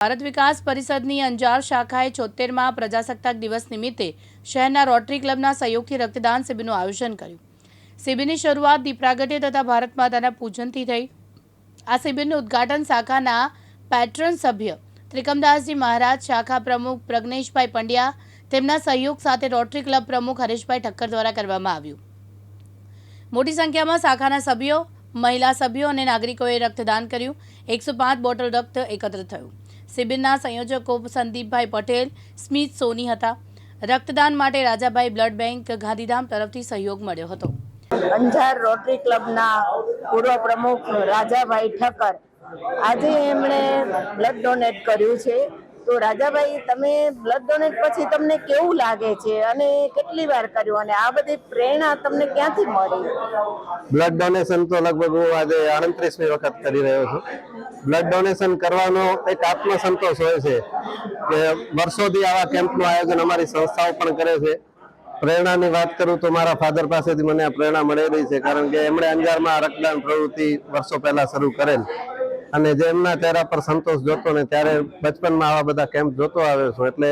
ભારત વિકાસ પરિષદની અંજાર શાખાએ 76મા પ્રજાસત્તાક દિવસ નિમિત્તે શહેરના રોટરી ક્લબના સહયોગથી રક્તદાન શિબિરનું આયોજન કર્યું। શિબિરની શરૂઆત દીપ પ્રાગટ્ય તથા ભારત માતાના પૂજનથી થઈ। આ શિબિરનું ઉદ્ઘાટન શાખાના પેટ્રન સભ્ય ત્રિકમદાસજી મહારાજ, શાખા પ્રમુખ પ્રજ્ઞેશભાઈ પંડ્યા તેમના સહયોગ સાથે રોટરી ક્લબ પ્રમુખ હરેશભાઈ ઠક્કર દ્વારા કરવામાં આવ્યું। મોટી સંખ્યામાં શાખાના સભ્યો, મહિલા સભ્યો અને નાગરિકોએ રક્તદાન કર્યું। 105 બોટલ રક્ત એકત્ર થયું। શિબિરના સંયોજકો સંદીપભાઈ પટેલ, સ્મિત સોની હતા। રક્તદાન માટે રાજાભાઈ બ્લડ બેંક ગાંધીધામ તરફથી સહયોગ મળ્યો હતો। અંજાર રોટરી ક્લબના પૂર્વ પ્રમુખ રાજાભાઈ ઠક્કર આજે એમણે બ્લડ ડોનેટ કર્યું છે। તો રાજાભાઈ, તમે બ્લડ ડોનેટ પછી તમને કેવું લાગે છે અને કેટલી વાર કર્યું અને આ બધી પ્રેરણા તમને ક્યાંથી મળી? બ્લડ ડોનેશન તો લગભગ હું આજે 38મી વખત કરી રહ્યો છું। બ્લડ ડોનેશન કરવાનો એક આત્મસંતોષ હોય છે કે વર્ષોથી આવા કેમ્પનું આયોજન અમારી સંસ્થાઓ પણ કરે છે। પ્રેરણાની વાત કરું તો મારા ફાધર પાસેથી મને આ પ્રેરણા મળેલી છે, કારણ કે એમણે અંજારમાં રક્તદાન પ્રવૃત્તિ વર્ષો પહેલા શરૂ કરેલ અને જેમના ચહેરા પર સંતોષ જોતો ને ત્યારે બચપનમાં આવા બધા કેમ્પ જોતો આવ્યો છું, એટલે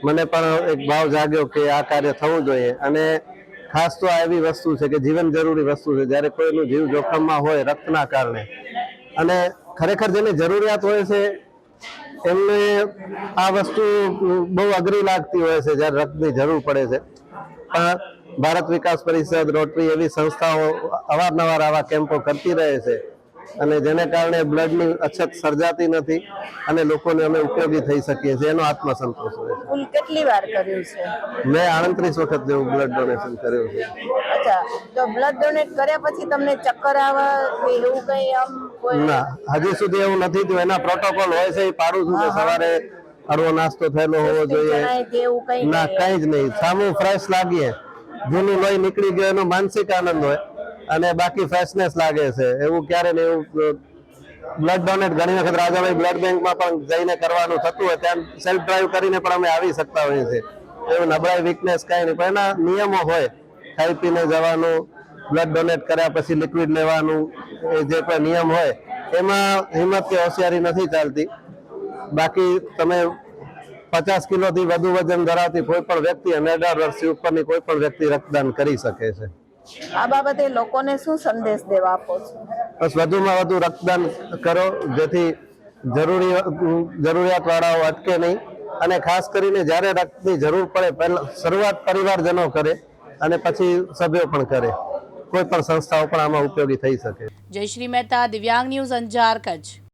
મને પણ એક ભાવ જાગ્યો કે આ કાર્ય થવું જોઈએ। અને ખાસ તો આ એવી વસ્તુ છે કે જીવન જરૂરી વસ્તુ છે, જ્યારે કોઈનું જીવ જોખમમાં હોય રક્તના કારણે અને ખરેખર જેને જરૂરિયાત હોય છે એમને આ વસ્તુ બહુ અઘરી લાગતી હોય છે જ્યારે રક્તની જરૂર પડે છે। પણ ભારત વિકાસ પરિષદ, રોટરી એવી સંસ્થાઓ અવારનવાર આવા કેમ્પો કરતી રહે છે અને જેને કારણે બ્લડની અછત સર્જાતી નથી અને લોકોને અમે ઉપયોગી થઈ શકીએ છીએ, એનો આત્મસંતોષ હોય છે। કુલ કેટલી વાર કર્યું છે? મેં 38 વખત જેવું બ્લડ ડોનેશન કર્યું છે। અચ્છા, તો બ્લડ ડોનેટ કર્યા પછી તમને ચક્કર આવે કે એવું કઈ આમ કોઈ? ના, હજી સુધી એવું નથી થયું। એના પ્રોટોકોલ હોય છે, એ પાડું છું કે સવારે હળવો નાસ્તો થયેલો હોવો જોઈએ। ના, કઈ જ નહીં, સામું ફ્રેશ લાગીએ। જૂનું લોહી નીકળી ગયો એનો માનસિક આનંદ હોય અને બાકી ફ્રેશનેસ લાગે છે, એવું ક્યારે ને એવું। બ્લડ ડોનેટ ઘણી વખત રાજાભાઈ બ્લડ બેંકમાં પણ જઈને કરવાનું થતું હોય, ત્યાં સેલ્ફ ડ્રાઈવ કરીને પણ અમે આવી શકતા હોઈએ છીએ। એવું નબળાઈ, વીકનેસ કાંઈ નહીં, પણ એના નિયમો હોય। ખાઈ પીને જવાનું, બ્લડ ડોનેટ કર્યા પછી લિક્વિડ લેવાનું, એ જે કોઈ નિયમ હોય એમાં હિંમત કે હોશિયારી નથી ચાલતી। બાકી તમે 50 કિલોથી વધુ વજન ધરાવતી કોઈ પણ વ્યક્તિ અને 18 વર્ષથી ઉપરની કોઈ પણ વ્યક્તિ રક્તદાન કરી શકે છે। આ બાબતે લોકોને શું સંદેશ દેવા આપો છો? બસ વધુમાં વધુ રક્તદાન કરો, જેથી જરૂરિયાત વાળાઓ અટકે નહીં અને ખાસ કરીને જ્યારે રક્તની જરૂર પડે પહેલા શરૂઆત પરિવારજનો કરે અને પછી સભ્યો પણ કરે। કોઈ પણ સંસ્થાઓ પણ આમાં ઉપયોગી થઈ શકે। જયશ્રી મહેતા, દિવ્યાંગ ન્યૂઝ, અંજાર, કચ્છ।